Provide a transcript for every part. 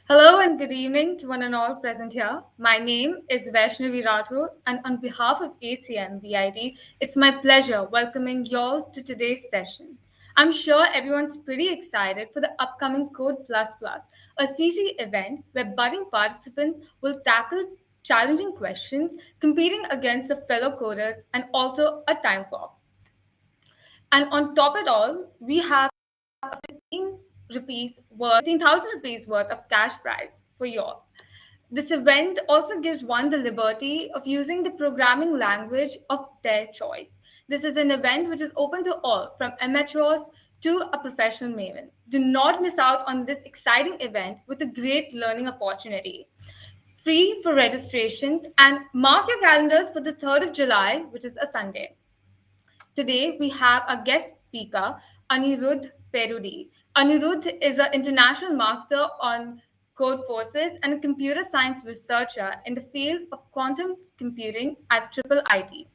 Hello and good evening to one and all present here. My name is Vaishnavi Rathore, and on behalf of ACM BIT, it's my pleasure welcoming y'all to today's session. I'm sure everyone's pretty excited for the upcoming Code Plus Plus, a CC event where budding participants will tackle challenging questions, competing against the fellow coders, and also a time clock. And on top of it all, we have 15,000 rupees worth of cash prize for you all. This event also gives one the liberty of using the programming language of their choice. This is an event which is open to all, from amateurs to a professional maven. Do not miss out on this exciting event with a great learning opportunity. Free for registrations and mark your calendars for the 3rd of July, which is a Sunday. Today, we have a guest speaker, Anurudh Peduri. Anurudh is an international master on code forces and a computer science researcher in the field of quantum computing at Triple IT.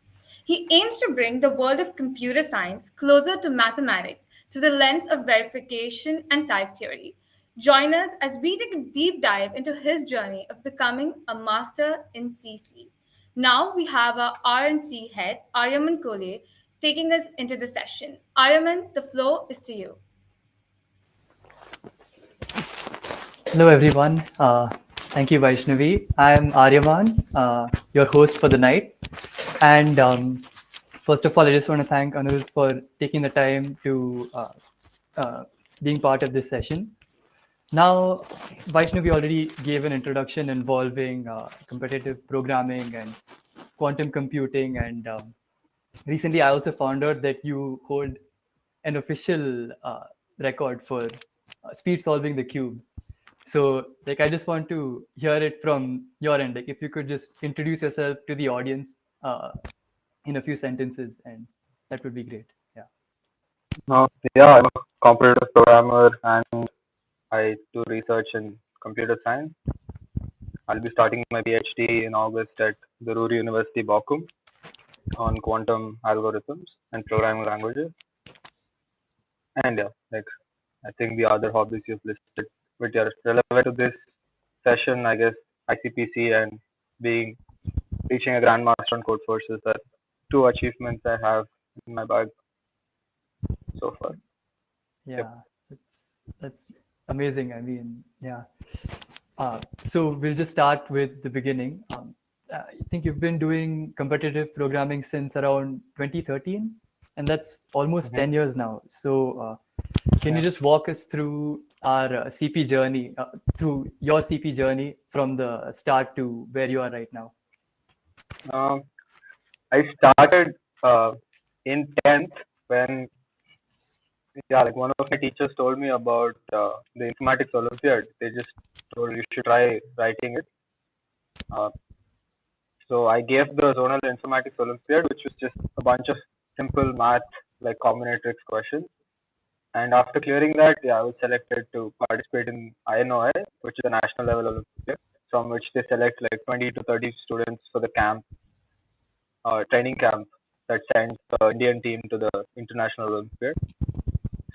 He aims to bring the world of computer science closer to mathematics through the lens of verification and type theory. Join us as we take a deep dive into his journey of becoming a master in CC. Now we have our R&C head, Aryaman Kole, taking us into the session. Aryaman, the floor is to you. Hello, everyone. Thank you, Vaishnavi. I am Aryaman, your host for the night. And first of all, I just want to thank Anurudh for taking the time to uh, being part of this session. Now, Vaishnavi already gave an introduction involving competitive programming and quantum computing. And recently, I also found out that you hold an official record for speed solving the cube. So, like, I just want to hear it from your end. Like, if you could just introduce yourself to the audience in a few sentences, and that would be great. Yeah. Uh, yeah, I'm a competitive programmer and I do research in computer science. I'll be starting my PhD in August at the Ruhr University Bochum on quantum algorithms and programming languages. And yeah, like I think the other hobbies you've listed, which are relevant to this session, I guess ICPC and being reaching a grandmaster on code forces are two achievements I have in my bag so far. Yep. Yeah, that's amazing. I mean, yeah. So we'll just start with the beginning. I think you've been doing competitive programming since around 2013, and that's almost Mhm. 10 years now. So can you Yeah. just walk us through our CP journey, through your CP journey from the start to where you are right now? Um, I started in 10th when, yeah, like one of my teachers told me about the informatics Olympiad. They just told you should try writing it. Uh, so I gave the zonal informatics Olympiad, which was just a bunch of simple math like combinatorics questions. And after clearing that, yeah, I was selected to participate in INOI, which is a national level Olympiad, from which they select like 20 to 30 students for the camp, training camp that sends the Indian team to the international Olympiad.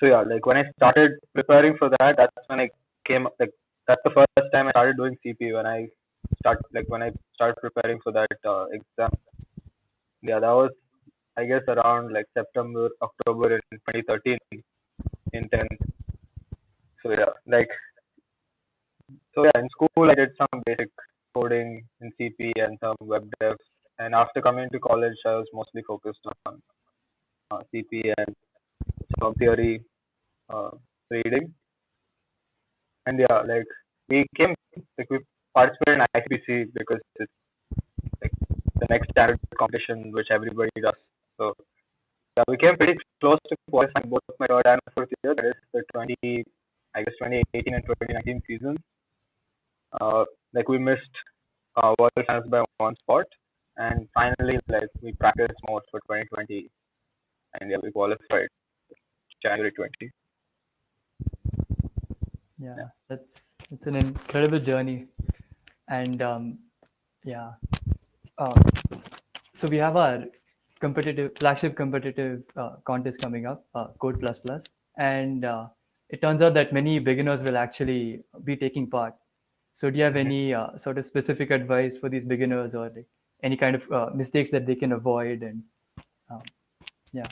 So yeah, like when I started preparing for that, that's when I came like that's the first time I started doing CP when I started preparing for that exam. Yeah, that was I guess around like September, October in 2013 in 10th. So yeah, in school I did some basic coding in CP and some web dev. And after coming to college, I was mostly focused on CP and some theory uh, reading. And yeah, we participated in ICPC because it's like the next standard competition which everybody does. So yeah, we came pretty close to qualifying both my third and fourth year. That is the 2018 and 2019 season. Like we missed World Finals by one spot, and finally like we practiced more for 2020, and yeah, we qualified January 20. Yeah. Yeah, that's it's an incredible journey, and yeah. Uh, so we have our competitive flagship competitive contest coming up, Code Plus Plus, and it turns out that many beginners will actually be taking part. So do you have any sort of specific advice for these beginners, or like any kind of mistakes that they can avoid? And um, yeah,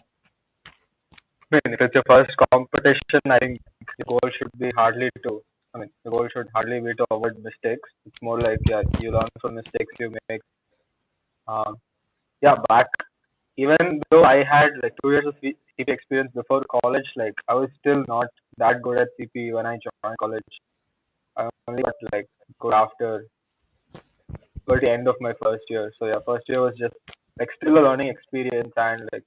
I mean, if it's your first competition, I think the goal should be hardly to. I mean, the goal should hardly be to avoid mistakes. It's more like yeah, you learn from mistakes you make. Um, yeah, back even though I had like 2 years of CP experience before college, like I was still not that good at CP when I joined college. I only got like good after towards the end of my first year. So yeah, first year was just like still a learning experience and like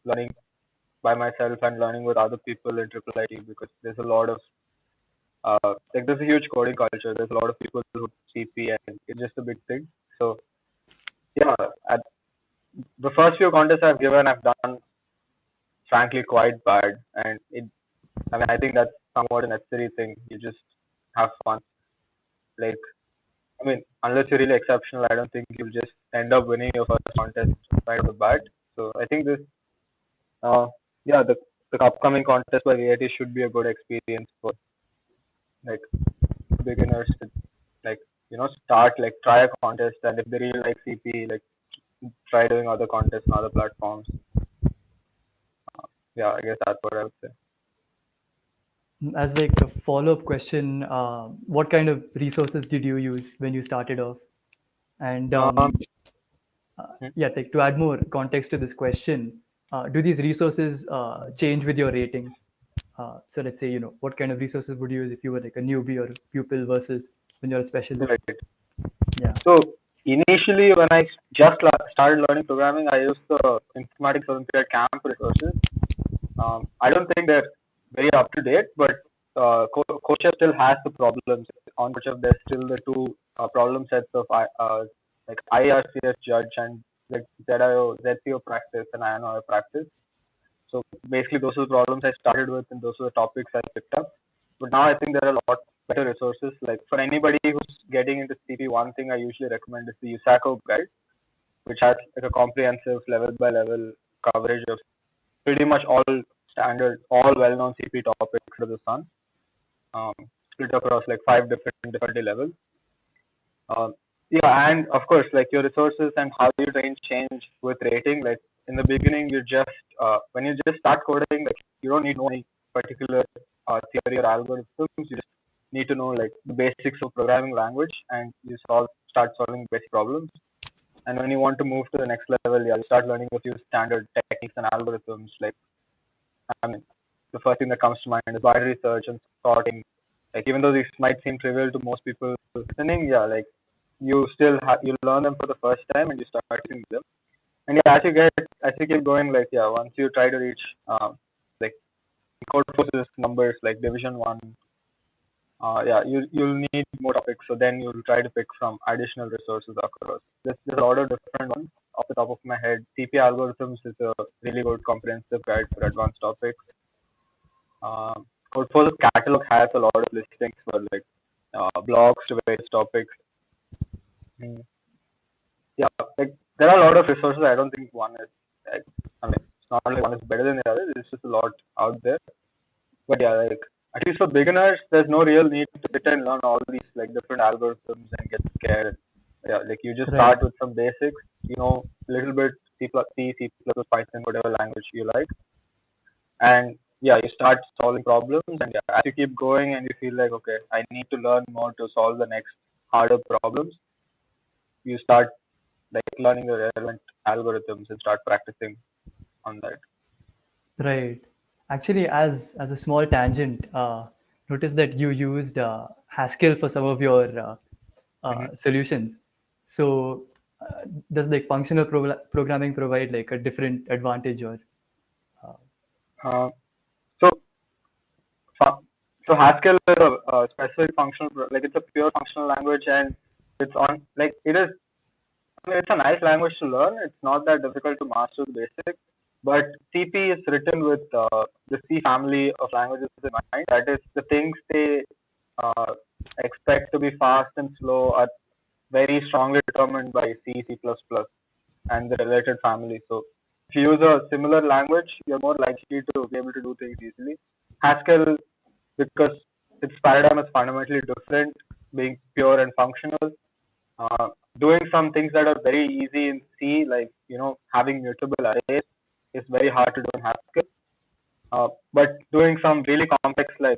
learning by myself and learning with other people in triple IT because there's a lot of like there's a huge coding culture. There's a lot of people who CP and it's just a big thing. So yeah, at the first few contests I've given, I've done frankly quite bad, and it. I mean, I think that's somewhat a necessary thing. You just have fun. Like, I mean, unless you're really exceptional, I don't think you'll just end up winning your first contest right off the bat. So I think this, uh, yeah, the upcoming contest by VIT should be a good experience for like beginners to like start like try a contest, and if they really like CP, like try doing other contests on other platforms. Yeah, I guess that's what I would say. as like a follow-up question, what kind of resources did you use when you started off? And Um, yeah, like to add more context to this question, do these resources change with your rating? So let's say, what kind of resources would you use if you were like a newbie or a pupil versus when you're a specialist? right. Yeah, So initially, when I just started learning programming, I used the Informatics Olympiad camp resources. I don't think they're very up to date, but Coaches still has the problems. On Coaches, there's still the two problem sets of like IRCS judge and like ZCO practice and INO practice. So basically, those are the problems I started with, and those are the topics I picked up. But now I think there are a lot better resources. Like for anybody who's getting into CP, one thing I usually recommend is the USACO guide, which has like a comprehensive level by level coverage of pretty much all standard, all well-known CP topics under the sun, um, split across like 5 different difficulty levels. Yeah, and of course, like your resources and how you train change with rating. Like in the beginning, you just when you just start coding, like you don't need to know any particular theory or algorithms. You just need to know like the basics of programming language, and you start solving basic problems. And when you want to move to the next level, yeah, you start learning a few standard techniques and algorithms. Like I mean, the first thing that comes to mind is binary search and sorting. Like even though these might seem trivial to most people listening, yeah, like you learn them for the first time and you start using them. And yeah, as you keep going, like yeah, once you try to reach like code forces numbers like division 1, yeah, you'll need more topics. So then you'll try to pick from additional resources across. There's a lot of different ones off the top of my head. CP algorithms is a really good comprehensive guide for advanced topics. Code forces catalog has a lot of listings for like blogs to various topics. Mm. Yeah, like there are a lot of resources. I don't think one is. I mean, it's not like one is better than the other. There's just a lot out there. But yeah, like at least for beginners, there's no real need to sit and learn all these like different algorithms and get scared. Yeah, like you just right, start with some basics. You know, a little bit C++, Python, whatever language you like, and yeah, you start solving problems. And yeah, as you keep going and you feel like okay, I need to learn more to solve the next harder problems, you start like learning the relevant algorithms and start practicing on that. right. Actually, as a small tangent, notice that you used Haskell for some of your Hmm. solutions. So, does like functional programming provide like a different advantage or? Uh, so, fu- so Haskell is a specific functional, like it's a pure functional language, and it's on like it is. I mean, it's a nice language to learn. It's not that difficult to master the basics. But CP is written with the C family of languages in mind. That is, the things they uh, expect to be fast and slow are very strongly determined by C, C++, and the related family. So if you use a similar language, you're more likely to be able to do things easily. Haskell, because its paradigm is fundamentally different, being pure and functional, doing some things that are very easy in C, like having mutable arrays, is very hard to do in Haskell. But doing some really complex like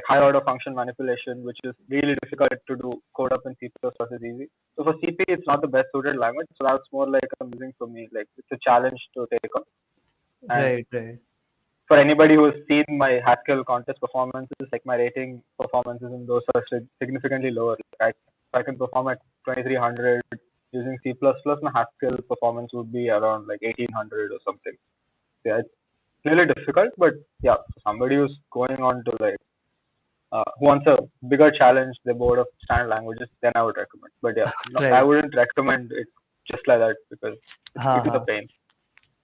higher order function manipulation, which is really difficult to do code up in C++ is easy. So for CP, it's not the best suited language. So that's more like amusing for me. Like it's a challenge to take on. And Right. for anybody who has seen my Haskell contest performances, like my rating performances in those are significantly lower. Like if I can perform at 2300 using C++, my Haskell performance would be around like 1800 or something. Yeah, it's really difficult, but yeah, somebody who's going on to like who wants a bigger challenge, the board of standard languages, then I would recommend. But yeah, no, I Right. wouldn't recommend it just like that because it is a Haha. pain.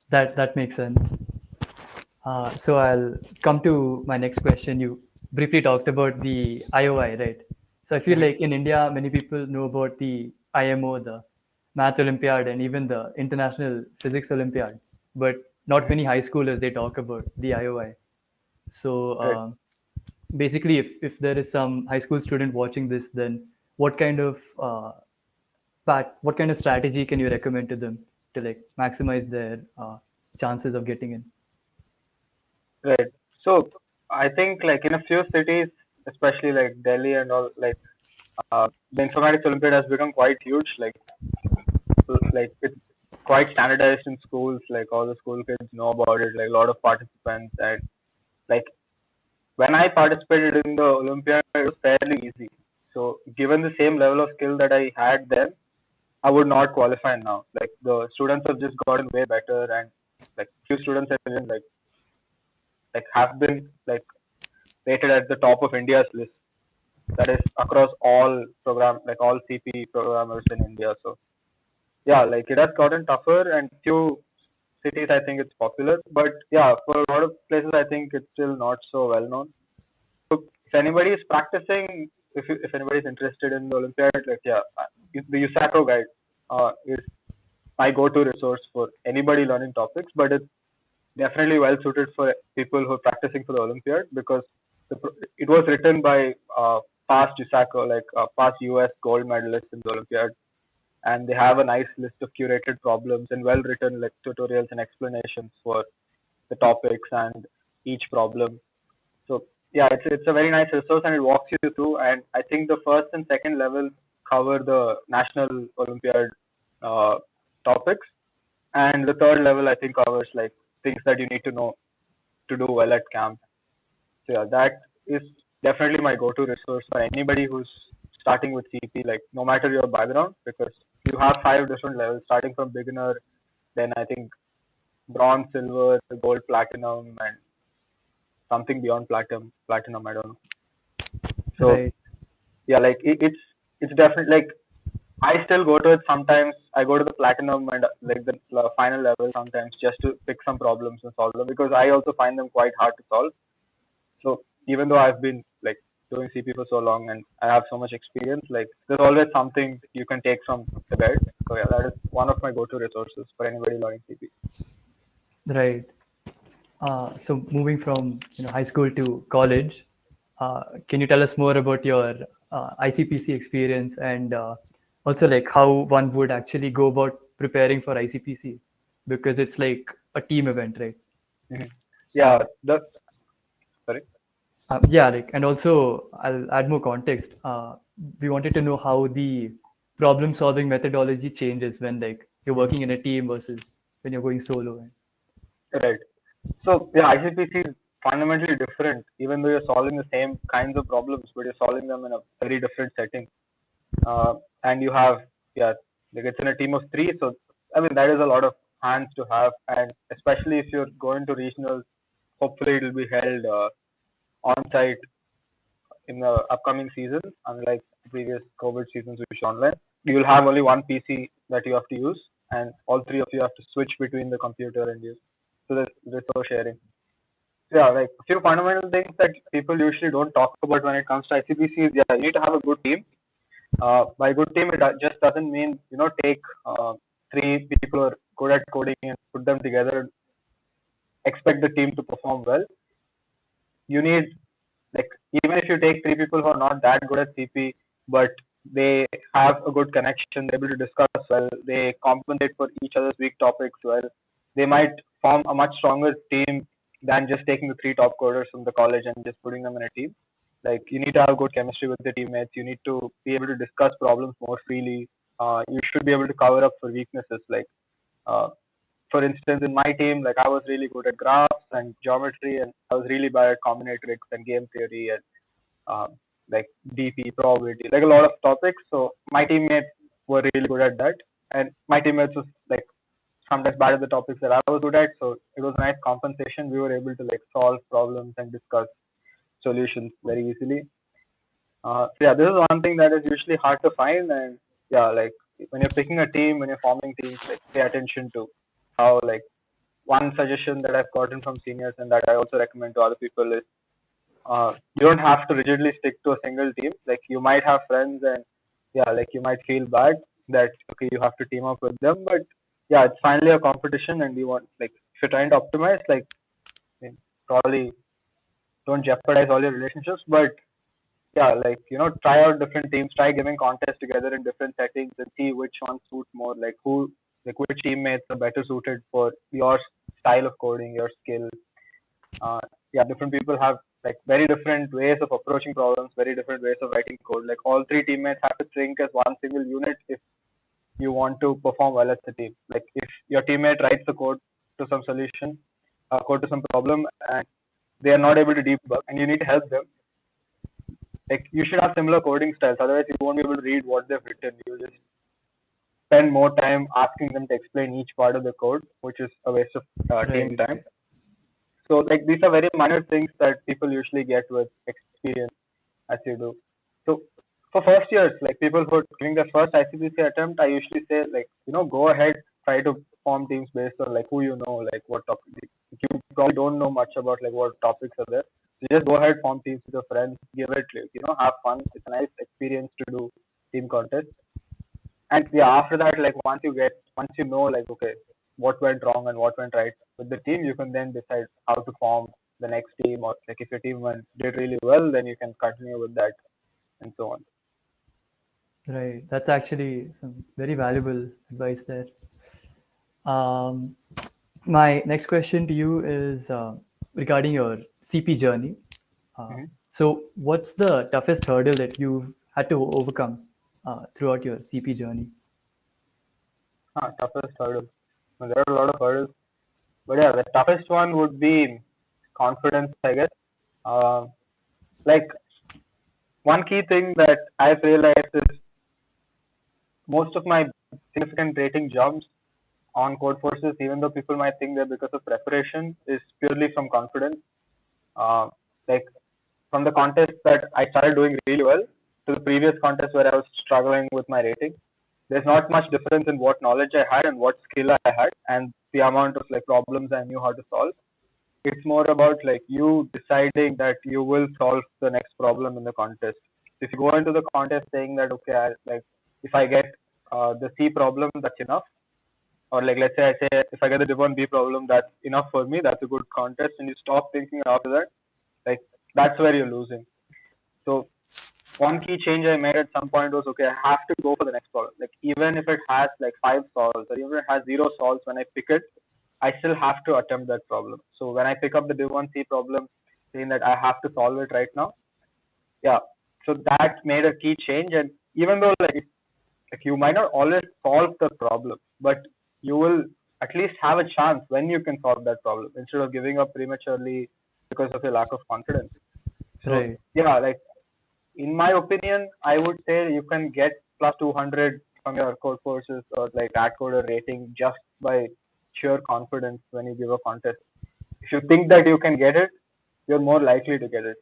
That makes sense. So I'll come to my next question. You briefly talked about the IOI, right? So I feel Mhm. like in India, many people know about the IMO, the Math Olympiad, and even the International Physics Olympiad, but not Mhm. many high schoolers they talk about the IOI. So Right. basically, if there is some high school student watching this, then what kind of what kind of strategy can you recommend to them to like maximize their chances of getting in? Right. So I think like in a few cities, especially like Delhi and all, like the informatics Olympiad has become quite huge. Like it's quite standardized in schools. Like all the school kids know about it. Like a lot of participants, and like when I participated in the Olympiad, it was fairly easy. So given the same level of skill that I had then, I would not qualify now. Like the students have just gotten way better, and like few students have even have been like rated at the top of India's list. That is across all all CP programmers in India. So yeah, like it has gotten tougher, and few cities I think it's popular, but yeah, for a lot of places I think it's still not so well known. So if anybody is practicing, if anybody is interested in the Olympiad, like yeah, the USACO guide is my go-to resource for anybody learning topics, but it's definitely well suited for people who are practicing for the Olympiad because it was written by past USACO, past US gold medalists in the Olympiad, and they have a nice list of curated problems and well written like tutorials and explanations for the topics and each problem. So yeah, it's a very nice resource and it walks you through. And I think the first and second level cover the national Olympiad uh, topics, and the third level I think covers like things that you need to know to do well at camp. So yeah, that is definitely my go-to resource for anybody who's starting with CP, like no matter your background, because you have 5 different levels, starting from beginner, then I think bronze, silver, gold, platinum, and something beyond platinum. I don't know. So Right. yeah, like it's definitely like I still go to it sometimes. I go to the platinum and like the final level sometimes just to pick some problems and solve them because I also find them quite hard to solve. So even though I've been like doing CP for so long and I have so much experience, like there's always something you can take from the guide. So yeah, that is one of my go-to resources for anybody learning CP. Right. So moving from high school to college, can you tell us more about your ICPC experience and also like how one would actually go about preparing for ICPC because it's like a team event, right? Mhm. Uh, Yeah, the sorry. yeah, like and also I'll add more context. We wanted to know how the problem-solving methodology changes when like you're Mhm. working in a team versus when you're going solo. Right. So yeah, ICPC is fundamentally different, even though you're solving the same kinds of problems, but you're solving them in a very different setting. And you have yeah, like it's in a team of three, so I mean that is a lot of hands to have, and especially if you're going to regionals, hopefully it will be held on site in the upcoming season, unlike previous COVID seasons which are online. You'll have only one PC that you have to use, and all three of you have to switch between the computer and use. So there's resource sharing. So yeah, like a few fundamental things that people usually don't talk about when it comes to ICPC is yeah, you need to have a good team. By good team, it just doesn't mean take three people who are good at coding and put them together and expect the team to perform well. You need like even if you take three people who are not that good at CP, but they have a good connection, they're able to discuss well, they compensate for each other's weak topics well, they might form a much stronger team than just taking the three top coders from the college and just putting them in a team. Like you need to have good chemistry with the teammates. You need to be able to discuss problems more freely. You should be able to cover up for weaknesses. Like uh, for instance, in my team, like I was really good at graphs and geometry, and I was really bad at combinatorics and game theory and uh, like DP probability, like a lot of topics. So my teammates were really good at that, and my teammates was like sometimes bad at the topics that I was good at. So it was a nice compensation. We were able to like solve problems and discuss solutions very easily. So yeah, this is one thing that is usually hard to find, and yeah, like when you're picking a team, when you're forming teams, like pay attention to how like one suggestion that I've gotten from seniors and that I also recommend to other people is you don't have to rigidly stick to a single team. Like you might have friends and yeah, like you might feel bad that okay you have to team up with them, but yeah, it's finally a competition and you want like if you're trying to optimize, like I mean, probably don't jeopardize all your relationships, but yeah, like try out different teams, try giving contests together in different settings and see which one suits more. Like which teammates are better suited for your style of coding, your skill. Uh, yeah, different people have like very different ways of approaching problems, very different ways of writing code. Like all three teammates have to think as one single unit if you want to perform well as a team. Like if your teammate writes the code to some solution, code to some problem, and they are not able to debug, and you need to help them, like you should have similar coding styles. Otherwise, you won't be able to read what they've written. You just spend more time asking them to explain each part of the code, which is a waste of team Right. time. So like these are very minor things that people usually get with experience as you do. So for first years, like people who are giving their first ICPC attempt, I usually say like go ahead, try to form teams based on like who you know, like what topic. You probably don't know much about like what topics are there. So just go ahead, form teams with your friends, give it like have fun. It's a nice experience to do team contest. And yeah, after that, like once you know like okay what went wrong and what went right with the team, you can then decide how to form the next team, or like if your team did really well, then you can continue with that and so on. Right. That's actually some very valuable advice there. Um, my next question to you is regarding your CP journey. Mm-hmm. So, what's the toughest hurdle that you had to overcome throughout your CP journey? Toughest hurdle. Well, there are a lot of hurdles, but yeah, the toughest one would be confidence, I guess. Uh, like one key thing that I've realized is most of my significant rating jumps on code forces, even though people might think they're because of preparation, is purely from confidence. Uh, like from the contest that I started doing really well to the previous contest where I was struggling with my rating, there's not much difference in what knowledge I had and what skill I had and the amount of like problems I knew how to solve. It's more about like you deciding that you will solve the next problem in the contest. If you go into the contest saying that okay, like if I get the C problem, that's enough, or like let's say I say if I get the Div1 B problem, that's enough for me. That's a good contest, and you stop thinking after that. Like that's where you're losing. So one key change I made at some point was okay, I have to go for the next problem. Like even if it has like 5 solves or even if it has 0 solves, when I pick it, I still have to attempt that problem. So when I pick up the Div1C problem, saying that I have to solve it right now, yeah. So that made a key change, and even though like you might not always solve the problem, but you will at least have a chance when you can solve that problem instead of giving up prematurely because of your lack of confidence. So Right. yeah, like in my opinion, I would say you can get plus 200 from your code courses or like that coder rating just by sheer confidence when you give a contest. If you think that you can get it, you're more likely to get it.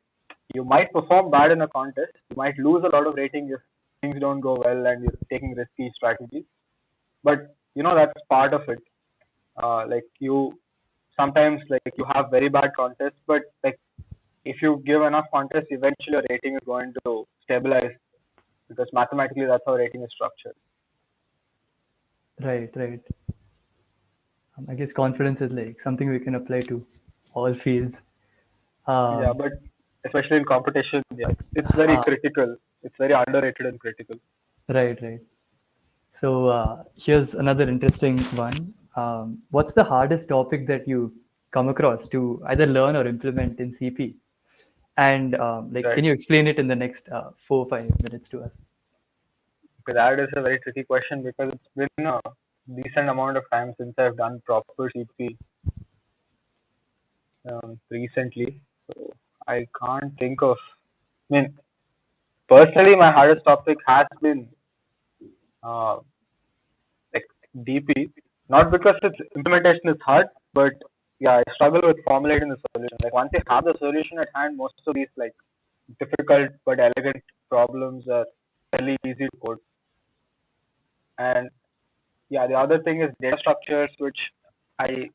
You might perform bad in a contest. You might lose a lot of rating if things don't go well and you're taking risky strategies. But that's part of it. Like you sometimes like you have very bad contests, but like if you give enough contests, eventually your rating is going to stabilize because mathematically that's how rating is structured. Right. Right. I guess confidence is like something we can apply to all fields. Yeah, Um, but especially in competition. Yeah, it's very critical. It's very underrated and critical. Right, right. So here's another interesting one. What's the hardest topic that you come across to either learn or implement in CP? And like, Right. can you explain it in the next 4 or 5 minutes to us? Okay, that is a very tricky question because it's been a decent amount of time since I've done proper CP recently. So I can't think of. I mean, personally, my hardest topic has been uh, like DP. Not because its implementation is hard, but yeah, I struggle with formulating the solution. Like once you have the solution at hand, most of these like difficult but elegant problems are fairly easy to code. And yeah, the other thing is data structures, which I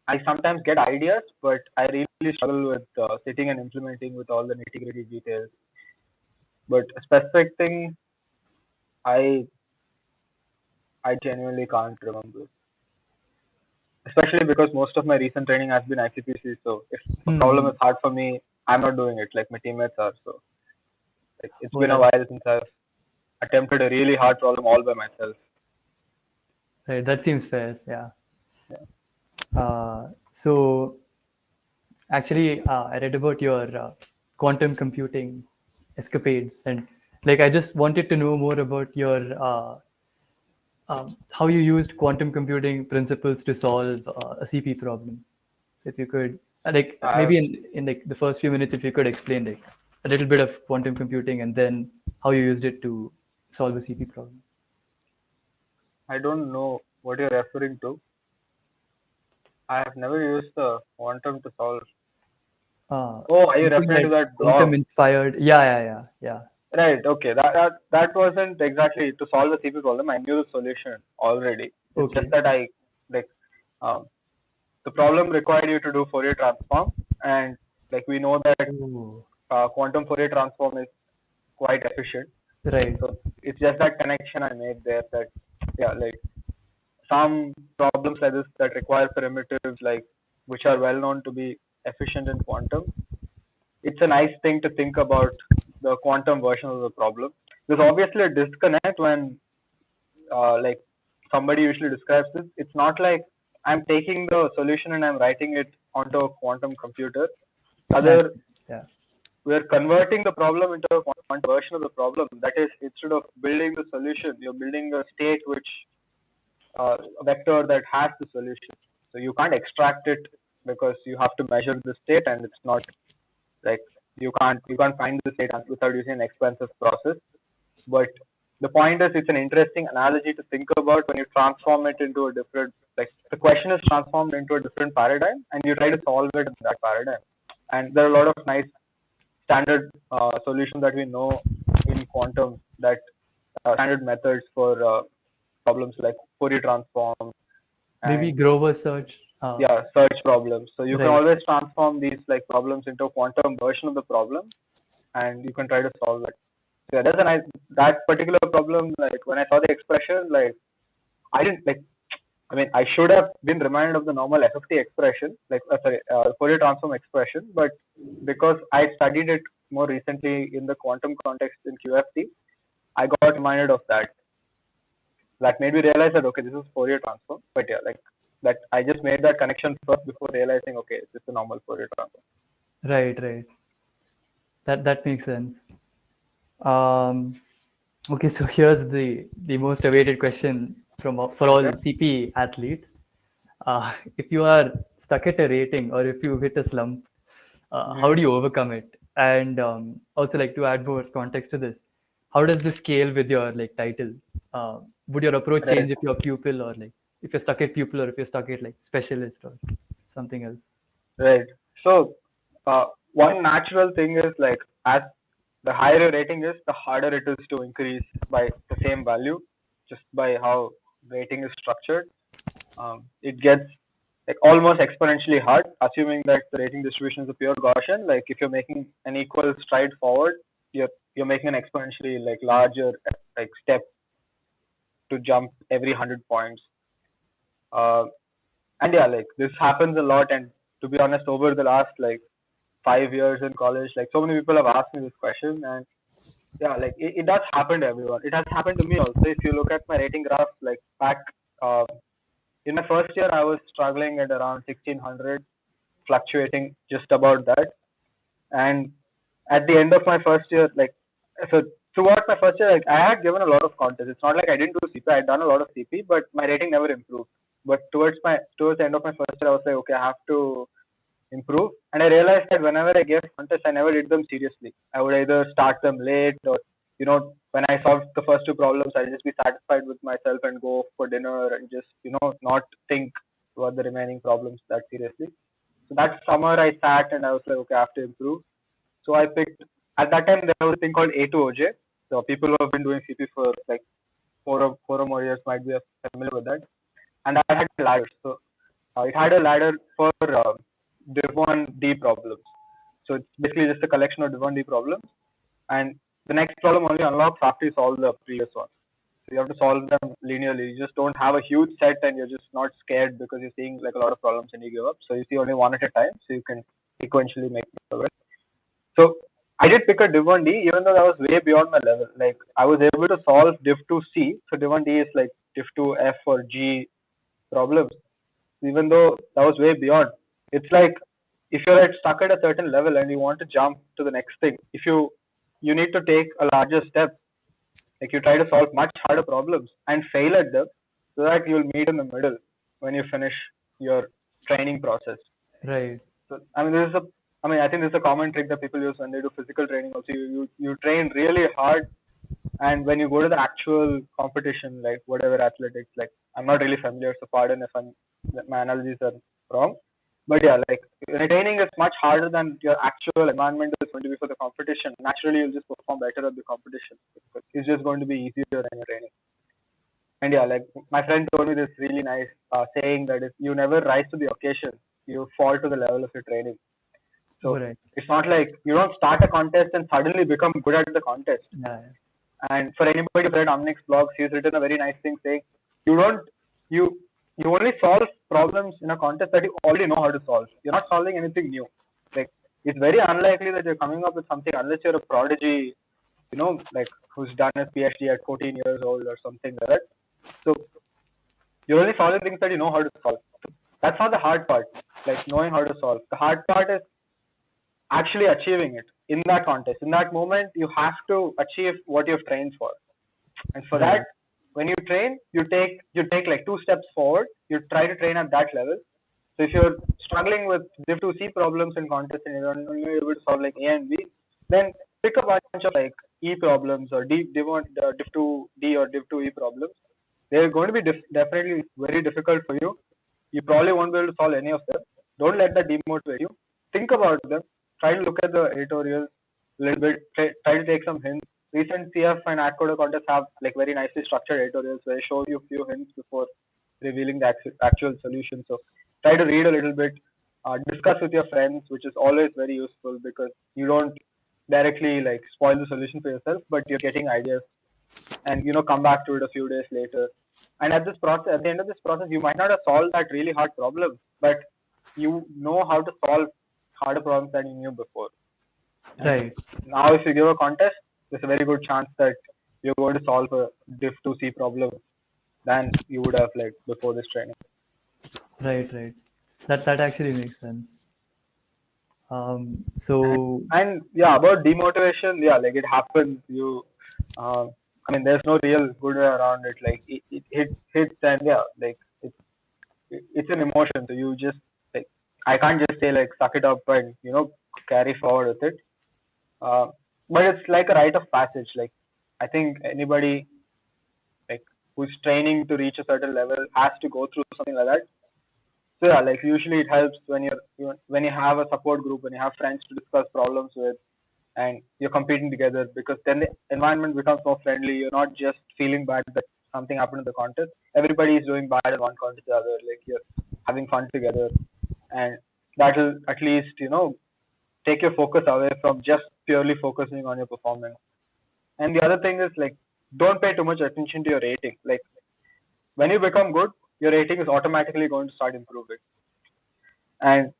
I sometimes get ideas, but I really struggle with sitting and implementing with all the nitty gritty details. But a specific thing, I I genuinely can't remember, especially because most of my recent training has been ICPC. So if a problem Hmm. is hard for me, I'm not doing it like my teammates are. So like, it's Oh, been a that, while since I've attempted a really hard problem all by myself. right, that seems fair. Yeah. So actually, I read about your quantum computing escapades, and like I just wanted to know more about your how you used quantum computing principles to solve a CP problem. If you could, like I maybe in like the first few minutes, if you could explain like a little bit of quantum computing and then how you used it to solve a CP problem. I don't know what you're referring to. I have never used the quantum to solve. Oh, are you Something referring to like that quantum blog? inspired. Yeah, yeah, yeah, yeah. Right. Okay. That wasn't exactly to solve the CP problem. I knew the solution already. It's just Okay. that I like um, the problem required you to do Fourier transform, and like we know that Oh, quantum Fourier transform is quite efficient. right. So it's just that connection I made there. That yeah, like some problems like this that require primitives like which are well known to be efficient in quantum. It's a nice thing to think about the quantum version of the problem. There's obviously a disconnect when like somebody usually describes this. It's not like I'm taking the solution and I'm writing it onto a quantum computer. Nice. Rather, Yeah. we're converting the problem into a quantum version of the problem. That is, instead of building the solution, you're building a state which a vector that has the solution. So you can't extract it because you have to measure the state, and it's not like you can't find the state without using an expensive process. But the point is, it's an interesting analogy to think about when you transform it into a different, like the question is transformed into a different paradigm, and you try to solve it in that paradigm. And there are a lot of nice standard solutions that we know in quantum that standard methods for problems like Fourier transform Maybe and Grover search. yeah, search problems. So you can Right. always transform these like problems into a quantum version of the problem, and you can try to solve it. Yeah, that's a nice that particular problem. Like when I saw the expression, like I didn't like. I mean, I should have been reminded of the normal FFT expression, like Fourier transform expression, but because I studied it more recently in the quantum context in QFT, I got reminded of that. That made me realize that okay, this is Fourier transform. But yeah, like that I just made that connection first before realizing okay, this is a normal Fourier transform. Right. Right. That makes sense. Um, okay, so here's the most awaited question for all Okay. CP athletes. If you are stuck at a rating or if you hit a slump, how Mm-hmm. do you overcome it? And also, like to add more context to this, how does this scale with your like title? Would your approach Right. change if you're pupil or like if you're stuck at pupil or if you're stuck at like specialist or something else? Right. So one natural thing is like as the higher your rating is, the harder it is to increase by the same value, just by how rating is structured. It gets like almost exponentially hard, assuming that the rating distribution is a pure Gaussian. Like if you're making an equal stride forward, you're making an exponentially like larger like step to jump every 100 points. Uh, and yeah, like this happens a lot. And to be honest, over the last like 5 years in college. Like so many people have asked me this question, and yeah, like it does happen to everyone. It has happened to me also. If you look at my rating graph, like back uh, in my first year, I was struggling at around 1600, fluctuating just about that. And at the end of my first year, like so throughout my first year, like I had given a lot of contests. It's not like I didn't do CP. I had done a lot of CP, but my rating never improved. But towards the end of my first year, I was like, okay, I have to improve. And I realized that whenever I gave contests, I never did them seriously. I would either start them late or, when I solved the first two problems, I'd just be satisfied with myself and go for dinner and just, not think about the remaining problems that seriously. So that summer I sat and I was like, okay, I have to improve. So I picked, at that time, there was a thing called A2OJ. So people who have been doing CP for like four or more years might be familiar with that. And I had a ladder. So it had a ladder for Div 1D problems. So it's basically just a collection of Div 1D problems. And the next problem only unlocks after you solve the previous one. So you have to solve them linearly. You just don't have a huge set and you're just not scared because you're seeing like a lot of problems and you give up. So you see only one at a time so you can sequentially make progress. So I did pick a Div 1D even though that was way beyond my level. Like I was able to solve Div 2C. So Div 1D is like Div 2F or G problems. Even though that was way beyond. It's like if you're stuck at a certain level and you want to jump to the next thing, if you need to take a larger step, like you try to solve much harder problems and fail at them, so that you'll meet in the middle when you finish your training process. Right. So I think this is a common trick that people use when they do physical training. Also, you train really hard, and when you go to the actual competition, like whatever athletics, like I'm not really familiar, so pardon if my analogies are wrong. But yeah, like training is much harder than your actual environment is going to be for the competition. Naturally, you'll just perform better at the competition. It's just going to be easier than your training. And yeah, like my friend told me this really nice saying that if you never rise to the occasion, you fall to the level of your training. So Right. it's not like you don't start a contest and suddenly become good at the contest. Yeah. And for anybody who read Amnik's blogs, he's written a very nice thing saying you don't you you only solve problems in a contest that you already know how to solve. You're not solving anything new. Like it's very unlikely that you're coming up with something unless you're a prodigy, like who's done his PhD at 14 years old or something like that. So you're only solving things that you know how to solve. So that's not the hard part, like knowing how to solve. The hard part is actually achieving it in that contest. In that moment, you have to achieve what you've trained for. And for that, when you train, you take like 2 steps forward. You try to train at that level. So if you're struggling with Div 2C problems in contest and you're only able to solve like A and B, then pick a bunch of like E problems or Div 2D or Div 2E problems. They're going to be definitely very difficult for you. You probably won't be able to solve any of them. Don't let that demotivate you. Think about them. Try to look at the editorials a little bit. Try to take some hints. Recent CF and AdCoder contests have like very nicely structured editorials where they show you a few hints before revealing the actual solution. So try to read a little bit, discuss with your friends, which is always very useful because you don't directly like spoil the solution for yourself, but you're getting ideas and come back to it a few days later. And at the end of this process, you might not have solved that really hard problem, but you know how to solve harder problems than you knew before. Right. Now, if you give a contest, there's a very good chance that you're going to solve a Div 2C problem than you would have like before this training. Right. That actually makes sense. So And yeah, about demotivation, yeah, like it happens. There's no real good way around it. Like it hits and yeah, like it's an emotion. So you just like I can't just say like suck it up and carry forward with it. But it's like a rite of passage. Like I think anybody like who's training to reach a certain level has to go through something like that. So yeah, like usually it helps when when you have a support group, when you have friends to discuss problems with, and you're competing together because then the environment becomes more friendly. You're not just feeling bad that something happened in the contest. Everybody is doing bad in one contest or the other. Like you're having fun together, and that will at least take your focus away from just purely focusing on your performance. And the other thing is like don't pay too much attention to your rating. Like when you become good, your rating is automatically going to start improving. And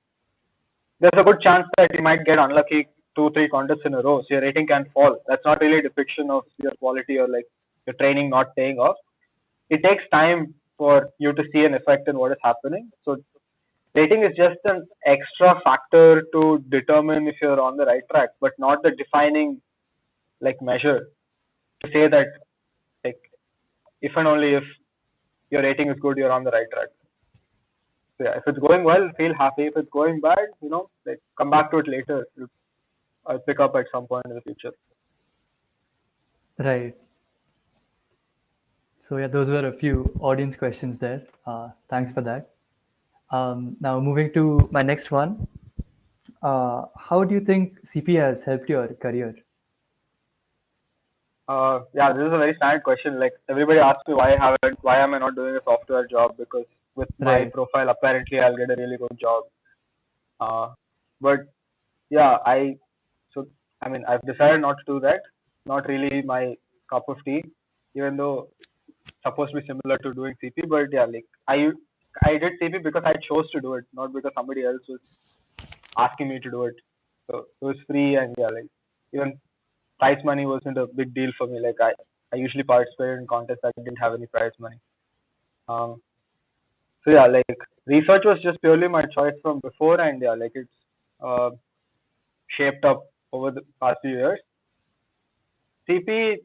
there's a good chance that you might get unlucky 2-3 contests in a row, so your rating can fall. That's not really a depiction of your quality or like your training not paying off. It takes time for you to see an effect in what is happening. So rating is just an extra factor to determine if you're on the right track, but not the defining like measure to say that like if and only if your rating is good, you're on the right track. So yeah, if it's going well, feel happy. If it's going bad, like come back to it later. I'll pick up at some point in the future. Right. So yeah, those were a few audience questions there. Thanks for that. Now moving to my next one. How do you think CP has helped your career? Yeah, this is a very standard question. Like everybody asks me why am I not doing a software job? Because with my Right. profile, apparently I'll get a really good job. But yeah, I mean, I've decided not to do that. Not really my cup of tea, even though it's supposed to be similar to doing CP. But yeah, like I did CP because I chose to do it, not because somebody else was asking me to do it. So it was free, and yeah, like even prize money wasn't a big deal for me. Like I usually participated in contests that didn't have any prize money. Um, so yeah, like research was just purely my choice from before, and yeah, like it's uh, shaped up over the past few years. CP,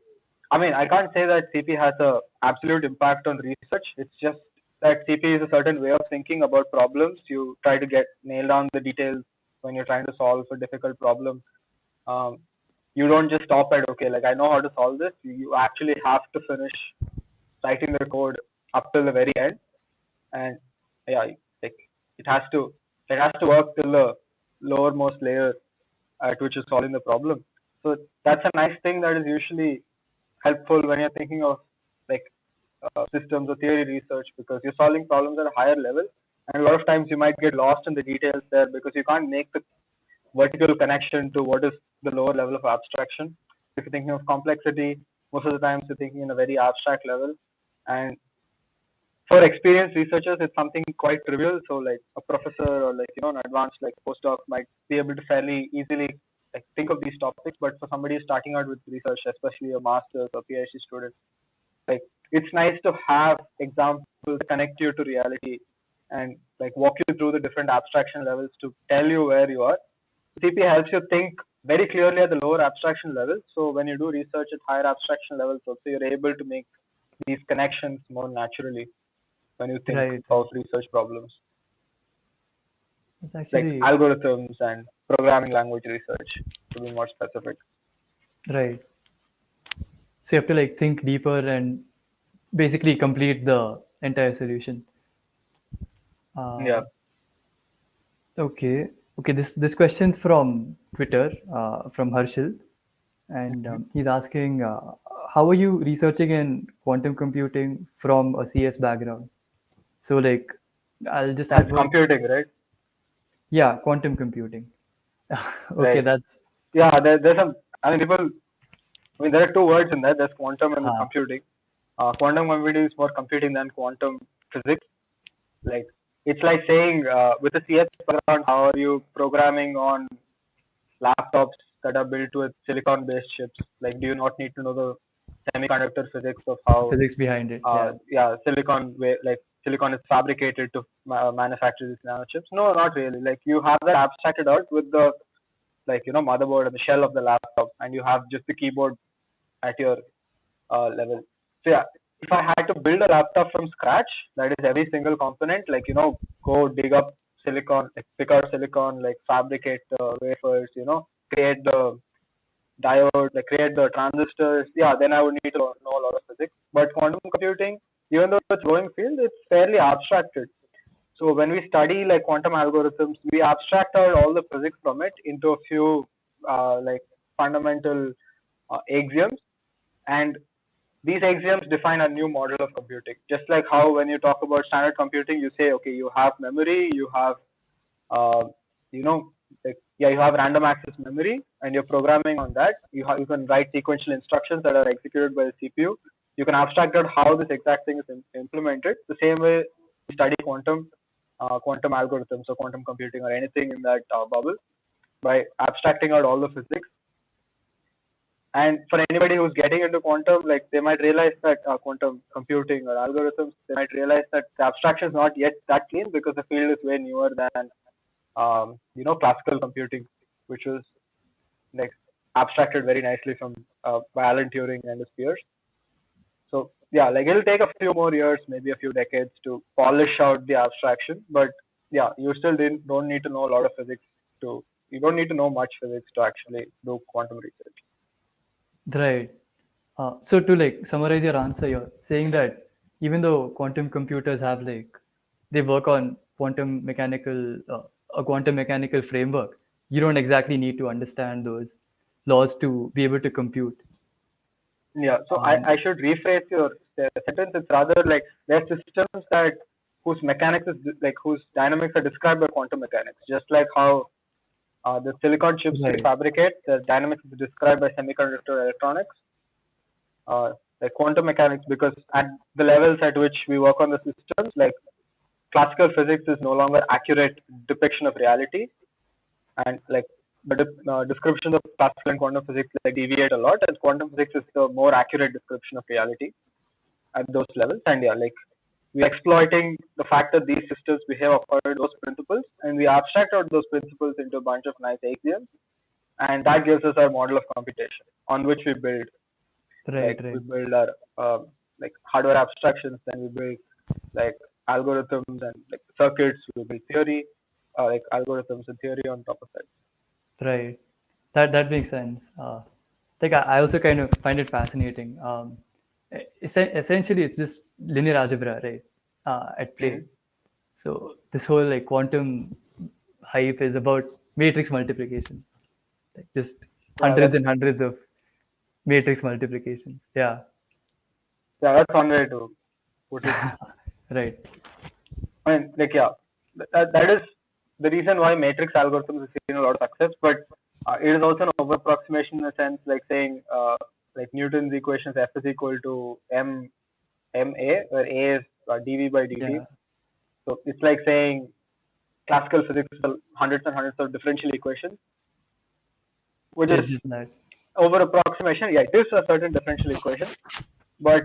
I mean, I can't say that CP has a absolute impact on research. It's just that CP is a certain way of thinking about problems. You try to get nail down the details when you're trying to solve a difficult problem. Um, you don't just stop at okay, like I know how to solve this. You actually have to finish writing the code up till the very end, and yeah, like it has to it has to work till the lowermost layer at which is solving the problem. So that's a nice thing that is usually helpful when you're thinking of like systems or theory research because you're solving problems at a higher level, and a lot of times you might get lost in the details there because you can't make the vertical connection to what is the lower level of abstraction. If you're thinking of complexity, most of the times you're thinking in a very abstract level, and for experienced researchers, it's something quite trivial. So like a professor or like an advanced like postdoc might be able to fairly easily like think of these topics. But for somebody starting out with research, especially a master's or PhD student, like it's nice to have examples that connect you to reality and like walk you through the different abstraction levels to tell you where you are. CP helps you think very clearly at the lower abstraction level. So when you do research at higher abstraction levels, also you're able to make these connections more naturally when you think Right. of research problems It's like actually algorithms and programming language research to be more specific. right. So you have to like think deeper and basically complete the entire solution. Yeah. Uh, okay. Okay. This question's from Twitter, from Harshil, and Mhm. he's asking, how are you researching in quantum computing from a CS background? So like, I'll just That's advert. computing, right? Yeah, quantum computing. Okay, Right. that's Yeah, there's some, I mean, people, I mean, there are two words in there. There's quantum and there's huh, computing. Quantum computing is more computing than quantum physics. Like, it's like saying, with a CS background, how are you programming on laptops that are built with silicon-based chips? Like, do you not need to know the semiconductor physics of how physics behind it. Yeah. yeah, silicon is fabricated to manufacture these nanochips. No, not really. Like you have that abstracted out with the motherboard and the shell of the laptop, and you have just the keyboard at your level. So yeah, if I had to build a laptop from scratch, that is every single component, like go dig up silicon, like pick out silicon, like fabricate the wafers, create the diode, like create the transistors, yeah, then I would need to know a lot of physics. But quantum computing, even though it's a growing field, it's fairly abstracted. So when we study like quantum algorithms, we abstract out all the physics from it into a few like fundamental axioms, and these axioms define a new model of computing. Just like how when you talk about standard computing, you say, okay, you have memory, you have uh, you know, like yeah, you have random access memory, and you're programming on that. You can write sequential instructions that are executed by the CPU. You can abstract out how this exact thing is implemented. The same way we study quantum. quantum algorithms or quantum computing or anything in that bubble by abstracting out all the physics. And for anybody who's getting into quantum, like they might realize that quantum computing or algorithms, they might realize that the abstraction is not yet that clean because the field is way newer than classical computing, which was like abstracted very nicely from by Alan Turing and his peers. So yeah, like it'll take a few more years, maybe a few decades to polish out the abstraction. But yeah, you still don't need to know a lot of physics to. You don't need to know much physics to actually do quantum research. Right. So to like summarize your answer, you're saying that even though quantum computers have like they work on a quantum mechanical framework, you don't exactly need to understand those laws to be able to compute. Yeah, so I should rephrase your sentence. It's rather like there are systems that whose mechanics is like whose dynamics are described by quantum mechanics, just like how the silicon chips we Right. fabricate, the dynamics is described by semiconductor electronics, like quantum mechanics, because at the levels at which we work on the systems, like classical physics is no longer accurate depiction of reality, and like the descriptions of classical and quantum physics like deviate a lot, and quantum physics is the more accurate description of reality at those levels. And yeah, like we're exploiting the fact that these systems behave according to those principles, and we abstract out those principles into a bunch of nice axioms, and that gives us our model of computation on which we build. Right. Like Right. we build our like hardware abstractions, then we build like algorithms and like circuits. We build theory, like algorithms and theory on top of that. Right. That makes sense. Like I also kind of find it fascinating. Essentially, it's just linear algebra, right? At play. Mm-hmm. So this whole like quantum hype is about matrix multiplication, like just Yeah, hundreds and hundreds of matrix multiplication. Yeah. that's one way to put it. Right. I mean, like yeah, that is the reason why matrix algorithms have seen a lot of success. But it is also an over approximation in a sense, like saying like Newton's equations F is equal to ma, where a is dv by dt. Yeah. So it's like saying classical physics is hundreds and hundreds of differential equations, which It's is just that. over approximation. Yeah, it is a certain differential equation, but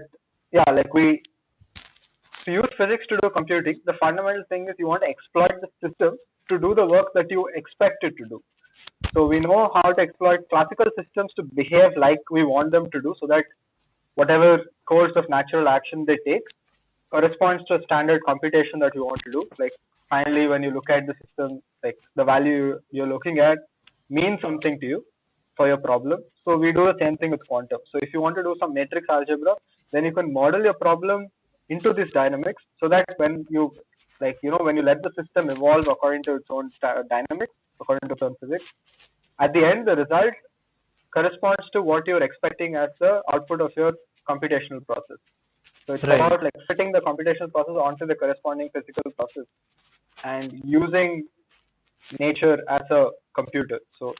yeah, like to use physics to do computing, the fundamental thing is you want to exploit the system to do the work that you expect it to do. So we know how to exploit classical systems to behave like we want them to do, so that whatever course of natural action they take corresponds to a standard computation that you want to do. Like finally, when you look at the system, like the value you're looking at means something to you for your problem. So we do the same thing with quantum. So if you want to do some matrix algebra, then you can model your problem into this dynamics, so that when you when you let the system evolve according to its own dynamics, according to its own physics, at the end the result corresponds to what you're expecting as the output of your computational process. So it's Right. about like fitting the computational process onto the corresponding physical process and using nature as a computer. So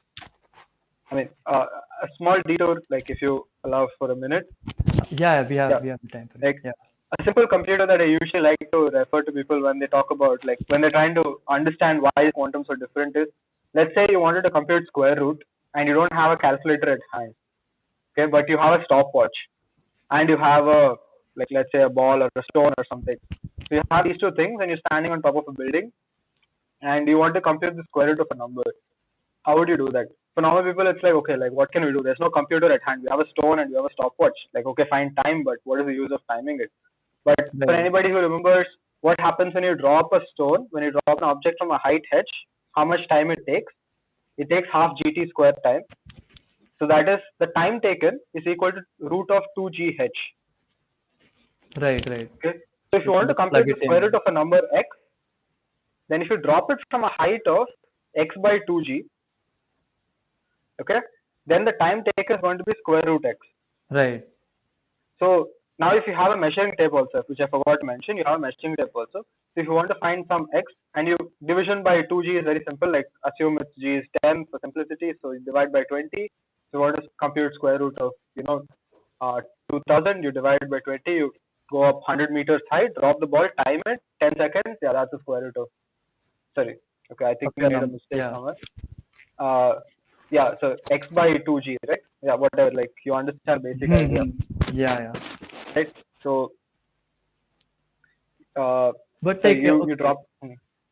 I mean, a small detour, like if you allow for a minute, Yeah. We yeah, have the time for it. like Yeah. a simple computer that I usually like to refer to people when they talk about like when they're trying to understand why quantums are different is, let's say you wanted to compute square root and you don't have a calculator at hand, okay, but you have a stopwatch and you have a like let's say a ball or a stone or something. So you have these two things and you're standing on top of a building and you want to compute the square root of a number. How would you do that? For normal people, it's like, okay, like what can we do? There's no computer at hand. We have a stone and we have a stopwatch. Like, okay, find time, but what is the use of timing it? But for Right. anybody who remembers what happens when you drop a stone, when you drop an object from a height h, how much time it takes half gt square time. So that is the time taken is equal to root of 2gh. Right. Right. Okay. So if you You can want to just plug compute the it square root in. of a number x, then if you drop it from a height of x by 2g, okay, then the time taken is going to be square root x. Right. So now if you have a measuring tape also, which I forgot to mention, you have a measuring tape also. So if you want to find some x and you division by 2g is very simple, like assume it's g is 10 for simplicity, so you divide by 20. So you want to compute square root of 2000, you divide by 20, you go up 100 meters high, drop the ball, time it, 10 seconds, yeah, that's the square root of sorry. Okay, I think of we the made a number. mistake Yeah. somewhere. Yeah, so x by 2g, right? Yeah, whatever. Like you understand basic idea, Yeah, yeah. right? So, uh, But so like, you okay, drop.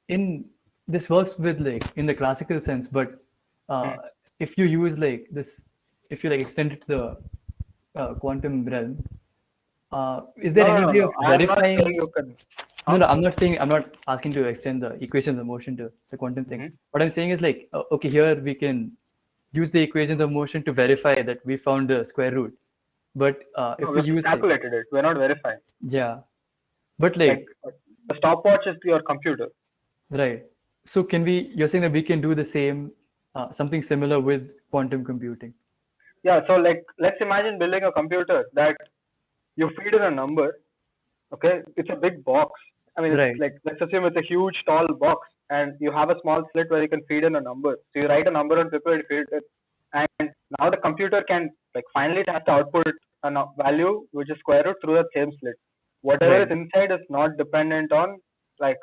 in this works with like in the classical sense, but uh, Mm. if you use like this, if you like extend it to the quantum realm, is there No, no, any no, way no. of I'm not saying verifying? you can. No, Huh? no, I'm not saying, I'm not asking to extend the equations of motion to the quantum thing. Mm-hmm. What I'm saying is like, okay, here we can use the equations of motion to verify that we found the square root. But No, if we we just use like, calculated it. We're not verifying. yeah, but Like like, the stopwatch is your computer. right. So can we, you're saying that we can do the same, something similar with quantum computing? Yeah. So like, let's imagine building a computer that you feed in a number. Okay, it's a big box. I mean, it's Right, like let's assume it's a huge tall box, and you have a small slit where you can feed in a number. So you write a number on paper and feed it, and now the computer can like finally it has to output a value which is square root through the same slit. Whatever is right, inside is not dependent on like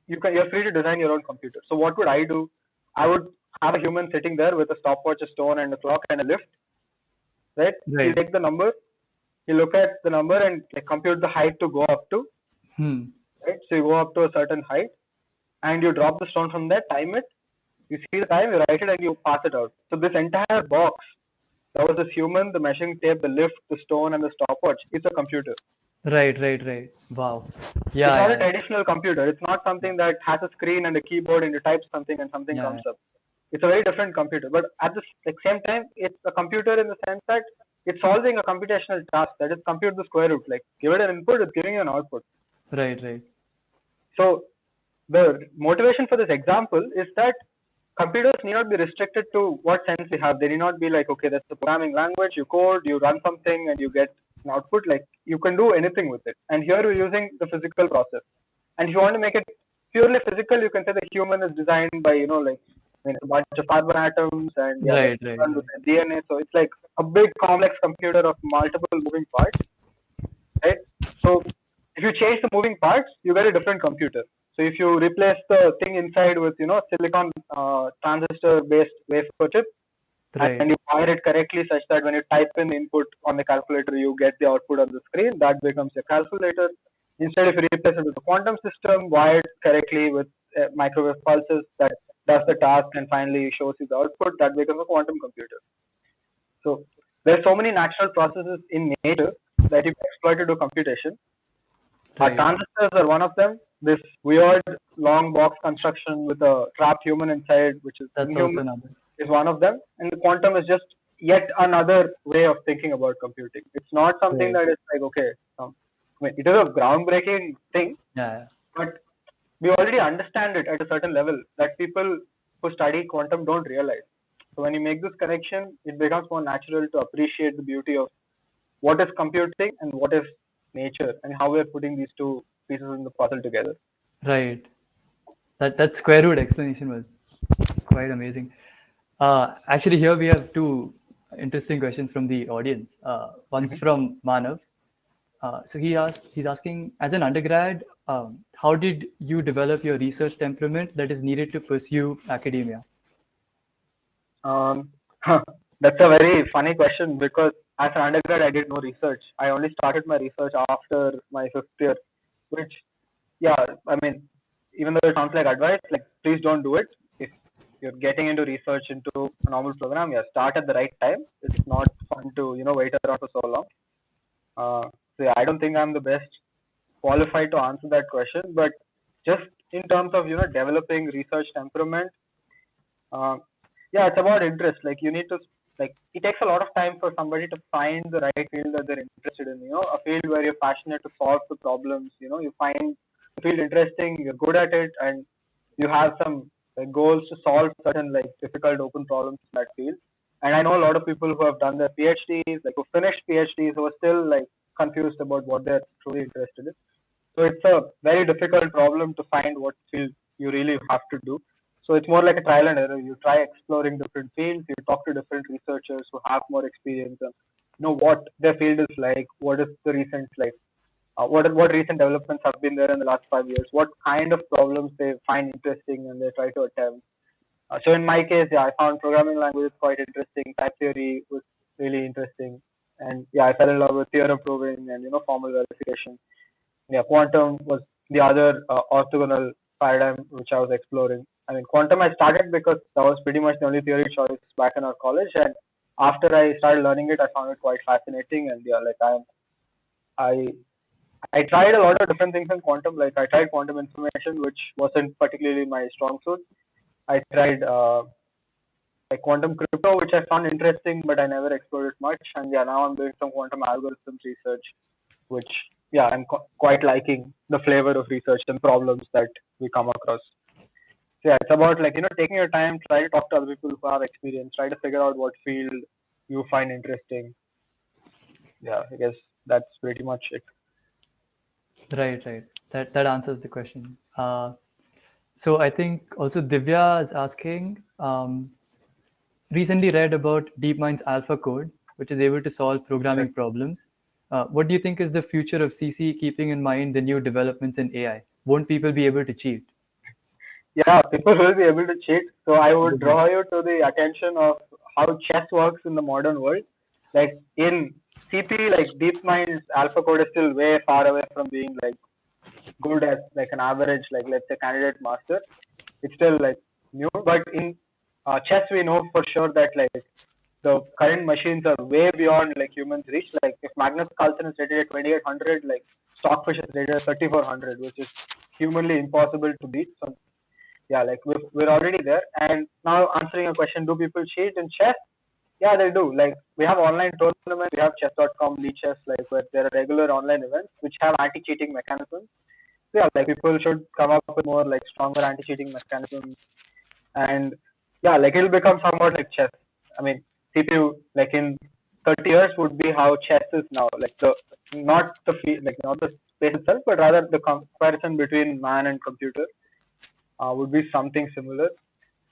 you're free to design your own computer. So what would I do? I would have a human sitting there with a stopwatch, a stone, and a clock and a lift. Right? He'll right. take the number, he'll look at the number and like compute the height to go up to. Hmm. Right? So you go up to a certain height and you drop the stone from there, time it, you see the time, you write it, and you pass it out. So this entire box, that was this human, the measuring tape, the lift, the stone, and the stopwatch. It's a computer. Right, right, right. Wow. It's Yeah, not a yeah, traditional computer. It's not something that has a screen and a keyboard and you type something and something yeah, comes yeah. up. It's a very different computer. But at the same time, it's a computer in the sense that it's solving a computational task. That is, compute the square root. Like, give it an input, it's giving you an output. Right, right. So the motivation for this example is that computers need not be restricted to what sense we have. They need not be like, okay, that's the programming language, you code, you run something and you get an output. Like you can do anything with it. And here we're using the physical process. And if you want to make it purely physical, you can say the human is designed by, like a bunch of carbon atoms and yeah, that's Right, right, done with right. the DNA. So it's like a big complex computer of multiple moving parts, right? So if you change the moving parts, you get a different computer. So if you replace the thing inside with silicon transistor based wafer chip Right, and you wire it correctly such that when you type in the input on the calculator, you get the output on the screen, that becomes a calculator. Instead, if you replace it with a quantum system wired correctly with microwave pulses that does the task and finally shows you the output, that becomes a quantum computer. So there's so many natural processes in nature that you can exploit to do computation. right. Transistors are one of them. This weird long box construction with a trapped human inside, which is That's also inhuman, another. is one of them. And the quantum is just yet another way of thinking about computing. It's not something Right. that is like, okay, it is a groundbreaking thing, Yeah, but we already understand it at a certain level that people who study quantum don't realize. So when you make this connection, it becomes more natural to appreciate the beauty of what is computing and what is nature and how we're putting these two pieces in the puzzle together. right. That square root explanation was quite amazing. Actually, here we have two interesting questions from the audience. One's Mhm. from Manav. So he's asking, as an undergrad, how did you develop your research temperament that is needed to pursue academia? Um, that's a very funny question because as an undergrad, I did no research. I only started my research after my fifth year, which, yeah, I mean, even though it sounds like advice, like, please don't do it. If you're getting into research into a normal program, yeah, start at the right time. It's not fun to, wait around for so long. So yeah, I don't think I'm the best qualified to answer that question, but just in terms of, developing research temperament, uh, yeah, it's about interest. Like you need to like it takes a lot of time for somebody to find the right field that they're interested in. A field where you're passionate to solve the problems. You find the field interesting, you're good at it, and you have some like goals to solve certain like difficult open problems in that field. And I know a lot of people who have done their PhDs, like who finished PhDs, who are still like confused about what they're truly interested in. So it's a very difficult problem to find what field you really have to do. So it's more like a trial and error. You try exploring different fields. You talk to different researchers who have more experience and know what their field is like. What is the recent like what recent developments have been there in the last 5 years, what kind of problems they find interesting and they try to attempt. So in my case, yeah, I found programming languages quite interesting. Type theory was really interesting, and yeah, I fell in love with theorem proving and formal verification. Yeah, quantum was the other orthogonal paradigm which I was exploring. I mean, quantum I started because that was pretty much the only theory choice back in our college, and after I started learning it, I found it quite fascinating. And yeah, like I I tried a lot of different things in quantum. Like I tried quantum information, which wasn't particularly my strong suit. I tried like quantum crypto, which I found interesting, but I never explored it much. And yeah, now I'm doing some quantum algorithms research, which yeah, I'm quite liking the flavor of research and problems that we come across. So yeah, it's about like taking your time, try to talk to other people who have experience, try to figure out what field you find interesting. Yeah, I guess that's pretty much it. Right. That answers the question. So I think also Divya is asking, recently read about DeepMind's Alpha Code, which is able to solve programming problems. What do you think is the future of CC, keeping in mind the new developments in AI? Won't people be able to cheat? Yeah, people will be able to cheat. So I would draw you to the attention of how chess works in the modern world. Like in CP, like DeepMind's Alpha Code is still way far away from being like good as like an average, like let's say candidate master. It's still like new, but in chess we know for sure that like the current machines are way beyond like humans reach. Like if Magnus Carlsen is rated at 2800, like Stockfish is rated at 3400, which is humanly impossible to beat. So yeah, like we're already there. And now answering a question, do people cheat in chess? Yeah, they do. Like we have online tournaments, we have chess.com, Lead Chess, like where there are regular online events which have anti-cheating mechanisms. So yeah, like people should come up with more like stronger anti-cheating mechanisms, and yeah, like it'll become somewhat like chess. I mean, CPU like in 30 years would be how chess is now. Like the not the field, like not the space itself, but rather the comparison between man and computer would be something similar.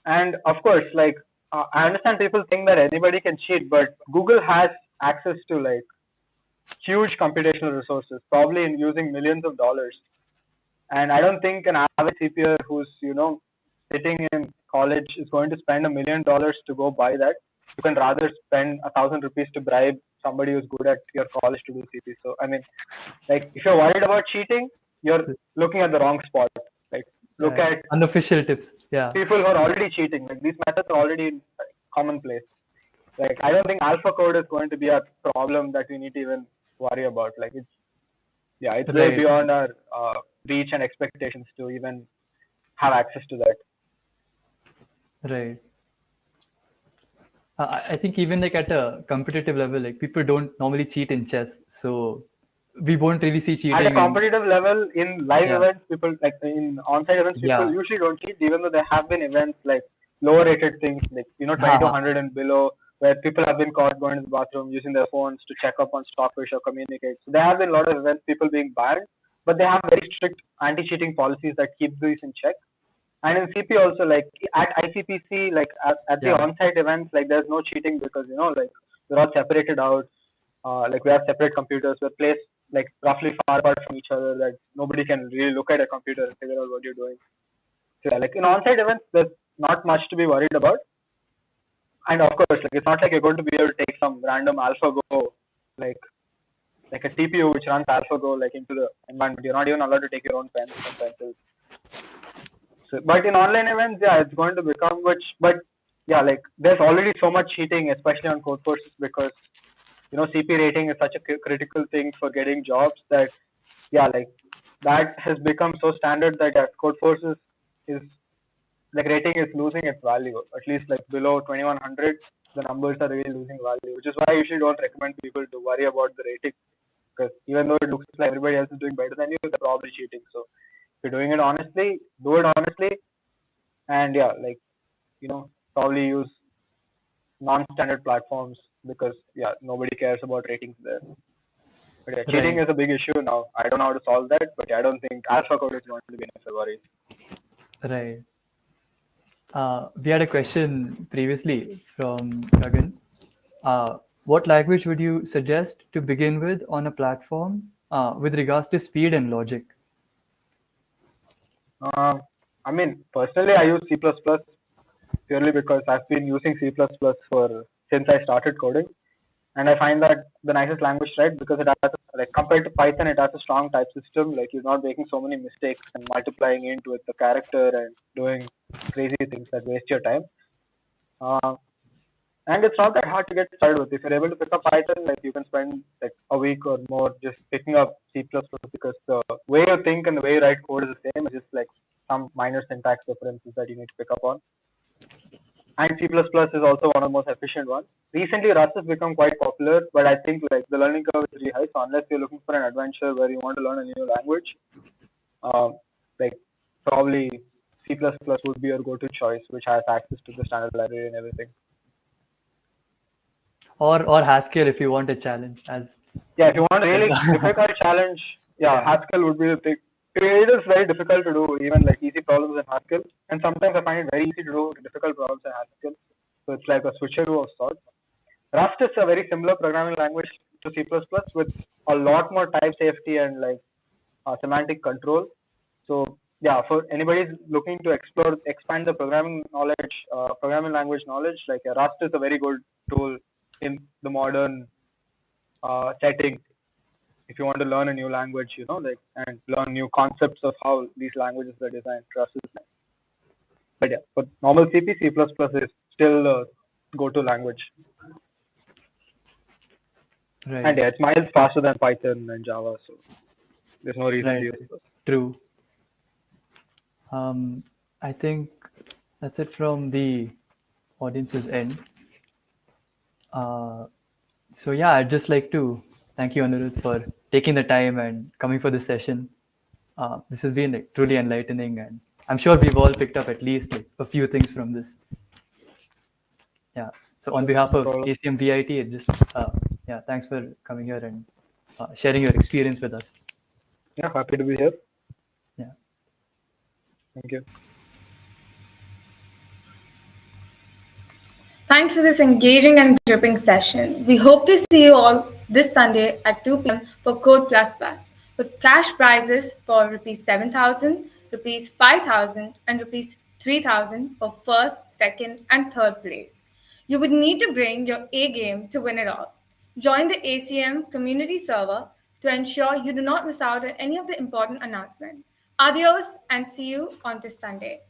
And of course, like I understand people think that anybody can cheat, but Google has access to like huge computational resources, probably in using millions of dollars. And I don't think an average CPA who's sitting in college is going to spend $1 million to go buy that. You can rather spend 1,000 rupees to bribe somebody who's good at your college to do CP. So I mean, like if you're worried about cheating, you're looking at the wrong spot. Like look at unofficial tips. Yeah. People who are already cheating. Like these methods are already commonplace. Like I don't think Alpha Code is going to be a problem that we need to even worry about. Like it's way beyond our reach and expectations to even have access to that. Right. I think even like at a competitive level, like people don't normally cheat in chess, so we won't really see cheating. At a competitive level, in live events, people like in on-site events, people usually don't cheat, even though there have been events like lower-rated things, like 2200 and below, where people have been caught going to the bathroom using their phones to check up on Stockfish or communicate. So there have been a lot of events, people being banned, but they have very strict anti-cheating policies that keep these in check. And in CP also, like at ICPC, like at the on-site events, like there's no cheating because like we're all separated out. Like we have separate computers. We're placed like roughly far apart from each other that nobody can really look at a computer and figure out what you're doing. So yeah, like in on-site events, there's not much to be worried about. And of course, like it's not like you're going to be able to take some random AlphaGo, like a TPU which runs AlphaGo like into the environment. You're not even allowed to take your own pens and pencils. So, but in online events, yeah, it's going to become but yeah, like there's already so much cheating, especially on code forces, because CP rating is such a critical thing for getting jobs that yeah, like that has become so standard that code forces is like rating is losing its value. At least like below 2100, the numbers are really losing value, which is why I usually don't recommend people to worry about the rating, because even though it looks like everybody else is doing better than you, they're probably cheating. So if you're doing it honestly, do it honestly, and yeah, like probably use non-standard platforms, because yeah, nobody cares about ratings there. But yeah, cheating is a big issue now. I don't know how to solve that, but yeah, I don't think AlphaCode is going to be enough worry. Right. We had a question previously from Gagan. What language would you suggest to begin with on a platform with regards to speed and logic? Um, I mean, personally, I use C++ purely because I've been using C++ for since I started coding, and I find that the nicest language, right? Because it has like compared to Python, it has a strong type system. Like you're not making so many mistakes and multiplying into with the character and doing crazy things that waste your time. Uh, and it's not that hard to get started with. If you're able to pick up Python, like you can spend like a week or more just picking up C++ because the way you think and the way you write code is the same. It's just like some minor syntax differences that you need to pick up on. And C++ is also one of the most efficient ones. Recently, Rust has become quite popular, but I think like the learning curve is really high. So unless you're looking for an adventure where you want to learn a new language, um, like probably C++ would be your go-to choice, which has access to the standard library and everything. Or Haskell if you want a challenge as Yeah, if you want a really difficult challenge, yeah, Haskell would be the thing. It is very difficult to do even like easy problems in Haskell, and sometimes I find it very easy to do difficult problems in Haskell. So it's like a switcheroo of sorts. Rust is a very similar programming language to C++ with a lot more type safety and like semantic control. So yeah, for anybody looking to expand the programming knowledge, programming language knowledge, like Rust is a very good tool in the modern setting. If you want to learn a new language, like and learn new concepts of how these languages are designed, Rust is nice. But yeah, for normal C plus plus is still the go-to language. And right, yeah, it's miles faster than Python and Java, so there's no reason to right, use those. true. I think that's it from the audience's end. Uh, so yeah, I'd just like to thank you, Anurudh, for taking the time and coming for this session. This has been like, truly enlightening, and I'm sure we've all picked up at least like a few things from this. Yeah. So on behalf No of problem. ACM VIT, it just yeah, thanks for coming here and sharing your experience with us. Yeah, happy to be here. Yeah. Thank you. Thanks for this engaging and gripping session. We hope to see you all this Sunday at 2 p.m. for Code Plus Plus with cash prizes for rupees 7,000, rupees 5,000, and rupees 3,000 for first, second, and third place. You would need to bring your A game to win it all. Join the ACM community server to ensure you do not miss out on any of the important announcements. Adios and see you on this Sunday.